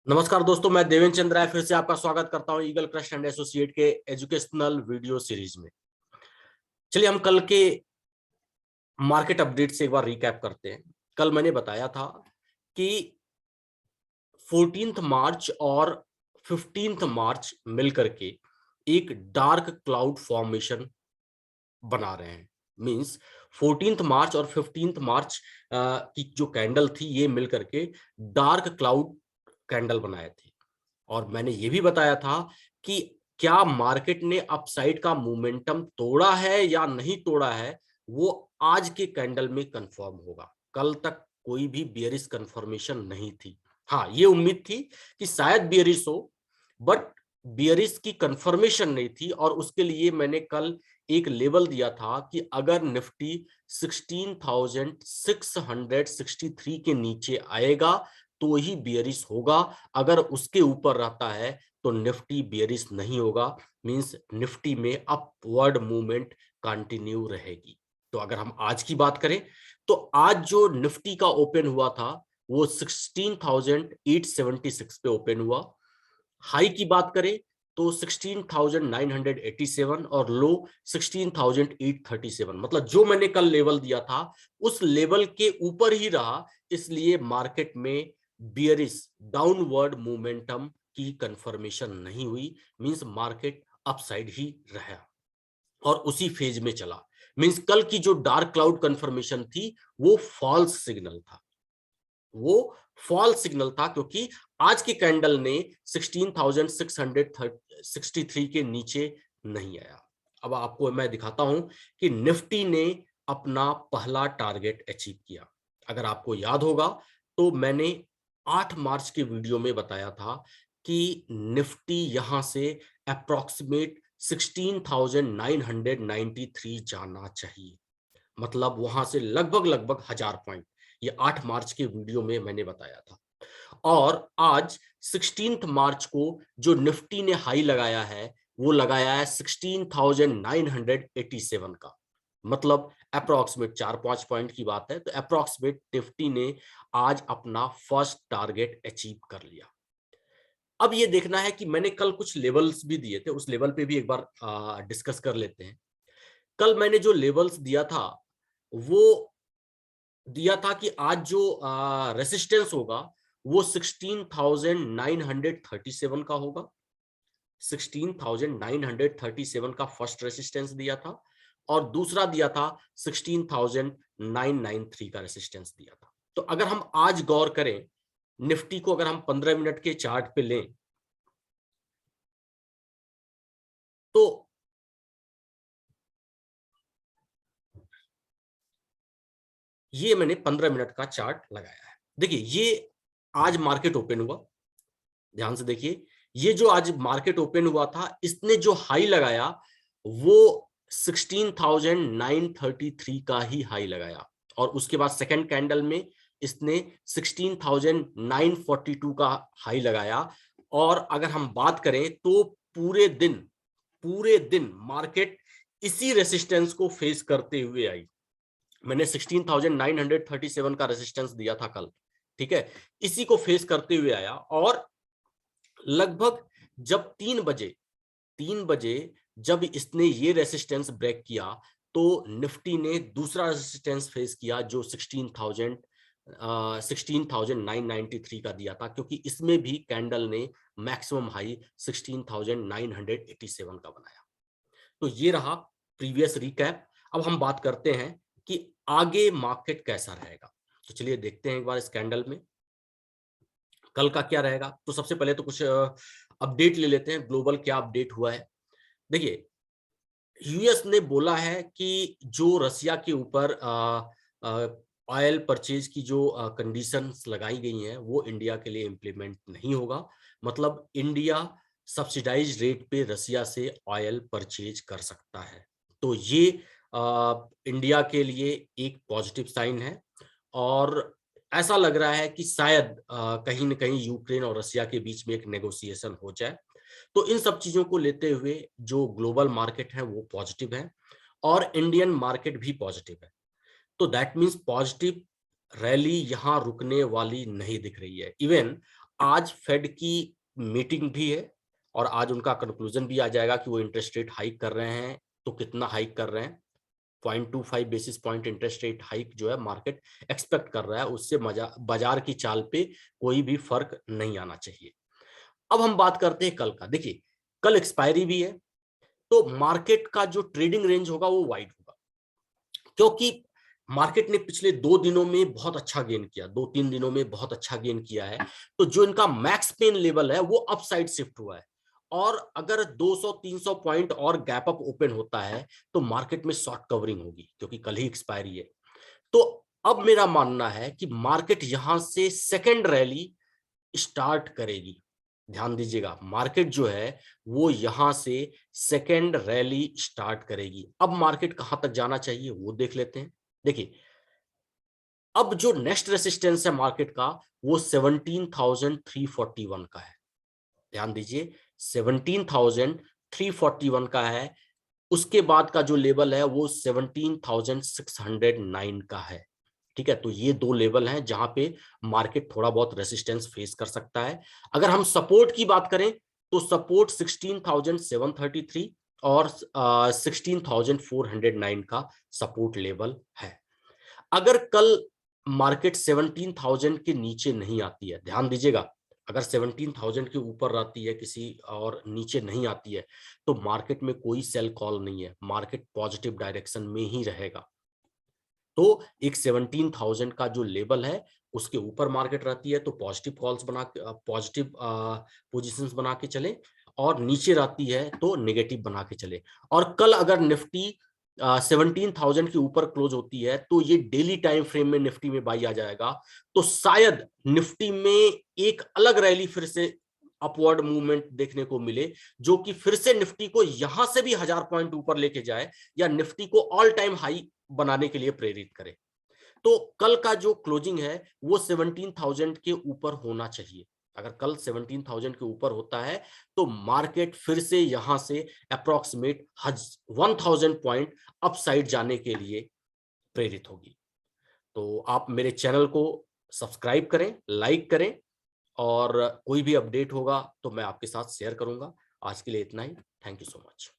नमस्कार दोस्तों, मैं देवेंद्र चंद्र राय फिर से आपका स्वागत करता हूं ईगल क्रश एंड एसोसिएट के एजुकेशनल वीडियो सीरीज में। चलिए हम कल के मार्केट अपडेट से एक बार रिकैप करते हैं। कल मैंने बताया था कि 14 मार्च और 15 मार्च मिलकर के एक डार्क क्लाउड फॉर्मेशन बना रहे हैं। मींस 14 मार्च और 15 मार्च की जो कैंडल थी ये मिलकर के डार्क क्लाउड कैंडल बनाए थे। और मैंने ये भी बताया था कि क्या मार्केट ने अपसाइड का मोमेंटम तोड़ा है या नहीं तोड़ा है, वो आज के कैंडल में कंफर्म होगा। कल तक कोई भी बियरिश कंफर्मेशन नहीं थी। हाँ, ये उम्मीद थी कि शायद बियरिश हो, बट बियरिश की कंफर्मेशन नहीं थी। और उसके लिए मैंने कल एक लेवल दिया था कि अगर निफ्टी 16,663 के नीचे आएगा तो ही बियरिश होगा। अगर उसके ऊपर रहता है तो निफ्टी बियरिश नहीं होगा। मींस निफ्टी में अपवर्ड मूवमेंट कंटिन्यू रहेगी। तो अगर हम आज की बात करें तो आज जो निफ्टी का ओपन हुआ था वो 16,876 पे ओपन हुआ। हाई की बात करें तो 16,987 और लो 16,837। मतलब जो मैंने कल लेवल दिया था उस लेवल के ऊपर ही रहा, इसलिए मार्केट में बियरिश डाउनवर्ड मोमेंटम की कंफर्मेशन नहीं हुई। मींस मार्केट अपसाइड ही रहा और उसी फेज में चला। मींस कल की जो डार्क क्लाउड कंफर्मेशन थी वो फॉल्स सिग्नल था। वो फॉल्स सिग्नल था क्योंकि आज की कैंडल ने 16,663 के नीचे नहीं आया। अब आपको मैं दिखाता हूं कि निफ्टी ने अपना पहला टारगेट अचीव किया। अगर आपको याद होगा तो मैंने 8 मार्च के वीडियो में बताया था कि निफ्टी यहां से अप्रॉक्सीमेट 16,993 जाना चाहिए। मतलब वहां से लगभग लगभग 1000 पॉइंट। ये 8 मार्च के वीडियो में मैंने बताया था। और आज 16 मार्च को जो निफ्टी ने हाई लगाया है वो लगाया है 16,987 का। मतलब अप्रॉक्सीमेट 4-5 पॉइंट की बात है। तो अप्रॉक्सीमेट निफ्टी ने आज अपना फर्स्ट टारगेट अचीव कर लिया। अब ये देखना है कि मैंने कल कुछ लेवल्स भी दिए थे, उस लेवल पे भी एक बार डिस्कस कर लेते हैं। कल मैंने जो लेवल्स दिया था वो दिया था कि आज जो रेसिस्टेंस होगा वो 16,937 का होगा। 16,937 का फर्स्ट रेसिस्टेंस दिया था और दूसरा दिया था 16,993 का रेसिस्टेंस दिया था। तो अगर हम आज गौर करें निफ्टी को, अगर हम 15 मिनट के चार्ट पे लें तो ये मैंने 15 मिनट का चार्ट लगाया है। देखिए ये आज मार्केट ओपन हुआ, ध्यान से देखिए। ये जो आज मार्केट ओपन हुआ था इसने जो हाई लगाया वो 16,933 का ही हाई लगाया। और उसके बाद सेकंड कैंडल में इसने 16,942 का हाई लगाया। और अगर हम बात करें तो पूरे दिन मार्केट इसी रेसिस्टेंस को फेस करते हुए आई। मैंने 16,937 का रेसिस्टेंस दिया था कल, ठीक है। इसी को फेस करते हुए आया और लगभग जब 3 बजे जब इसने ये रेसिस्टेंस ब्रेक किया तो निफ्टी ने दूसरा रेसिस्टेंस फेस किया जो 16,993 का दिया था, क्योंकि इसमें भी कैंडल ने मैक्सिमम हाई 16,987 का बनाया। तो ये रहा प्रीवियस रिकैप। अब हम बात करते हैं कि आगे मार्केट कैसा रहेगा। तो चलिए देखते हैं एक बार इस कैंडल में कल का क्या रहेगा। तो सबसे पहले तो कुछ अपडेट ले लेते हैं, ग्लोबल क्या अपडेट हुआ है। देखिए यूएस ने बोला है कि जो रसिया के ऊपर ऑयल परचेज की जो कंडीशंस लगाई गई हैं वो इंडिया के लिए इम्प्लीमेंट नहीं होगा। मतलब इंडिया सब्सिडाइज रेट पे रसिया से ऑयल परचेज कर सकता है। तो ये इंडिया के लिए एक पॉजिटिव साइन है। और ऐसा लग रहा है कि शायद कहीं न कहीं यूक्रेन और रसिया के बीच में एक नेगोशिएशन हो जाए। तो इन सब चीजों को लेते हुए जो ग्लोबल मार्केट है वो पॉजिटिव है और इंडियन मार्केट भी पॉजिटिव है। तो दैट मींस पॉजिटिव रैली यहां रुकने वाली नहीं दिख रही है। इवन आज फेड की मीटिंग भी है और आज उनका कंक्लूजन भी आ जाएगा कि वो इंटरेस्ट रेट हाइक कर रहे हैं, तो कितना हाइक कर रहे हैं। 0.25 basis point interest rate hike जो है मार्केट एक्सपेक्ट कर रहा है, उससे बाजार की चाल पे कोई भी फर्क नहीं आना चाहिए। अब हम बात करते हैं कल का। देखिए, कल एक्सपायरी भी है, तो मार्केट का जो ट्रेडिंग रेंज होगा वो वाइड होगा, क्योंकि मार्केट ने पिछले 2 दिनों में बहुत अच्छा गेन किया, 2-3 दिनों में बहुत अच्छा गेन किया है। तो जो इनका मैक्स पेन लेवल है वो अपसाइड शिफ्ट हुआ है, और अगर 200-300 पॉइंट और गैप अप ओपन होता है तो मार्केट में शॉर्ट कवरिंग होगी, क्योंकि कल ही एक्सपायरी है। तो अब मेरा मानना है कि मार्केट यहां से सेकेंड रैली स्टार्ट करेगी। ध्यान दीजिएगा, मार्केट जो है वो यहां से सेकेंड रैली स्टार्ट करेगी। अब मार्केट कहां तक जाना चाहिए वो देख लेते हैं। देखिए, अब जो नेक्स्ट रेसिस्टेंस है मार्केट का वो 17,341 का है। ध्यान दीजिए, 17,341 का है। उसके बाद का जो लेवल है वो 17,609 का है। ठीक है, तो ये दो लेवल हैं जहां पे मार्केट थोड़ा बहुत रेसिस्टेंस फेस कर सकता है। अगर हम सपोर्ट की बात करें तो सपोर्ट 16,733 और 16,409 का सपोर्ट लेवल है। अगर कल मार्केट 17,000 के नीचे नहीं आती है, ध्यान दीजिएगा, अगर 17,000 के ऊपर रहती है किसी और नीचे नहीं आती है, तो मार्केट में कोई सेल कॉल नहीं है, मार्केट पॉजिटिव डायरेक्शन में ही रहेगा। तो एक 17,000 का जो लेवल है उसके ऊपर मार्केट रहती है तो पॉजिटिव कॉल्स बना के, पॉजिटिव पोजीशंस बना के चले, और नीचे रहती है तो नेगेटिव बना के चले। और कल अगर निफ्टी 17,000 के ऊपर क्लोज होती है तो ये डेली टाइम फ्रेम में निफ्टी में बाई आ जाएगा, तो शायद निफ्टी में एक अलग रैली फिर से अपवर्ड मूवमेंट देखने को मिले, जो कि फिर से निफ्टी को यहां से भी 1000 पॉइंट ऊपर लेके जाए या निफ्टी को ऑल टाइम हाई बनाने के लिए प्रेरित करे। तो कल का जो क्लोजिंग है वो 17,000 के ऊपर होना चाहिए। अगर कल 17,000 के ऊपर होता है तो मार्केट फिर से यहां से अप्रॉक्सीमेट 1000 पॉइंट अपसाइड जाने के लिए प्रेरित होगी। तो आप मेरे चैनल को सब्सक्राइब करें, लाइक करें, और कोई भी अपडेट होगा तो मैं आपके साथ शेयर करूंगा। आज के लिए इतना ही। Thank you so much.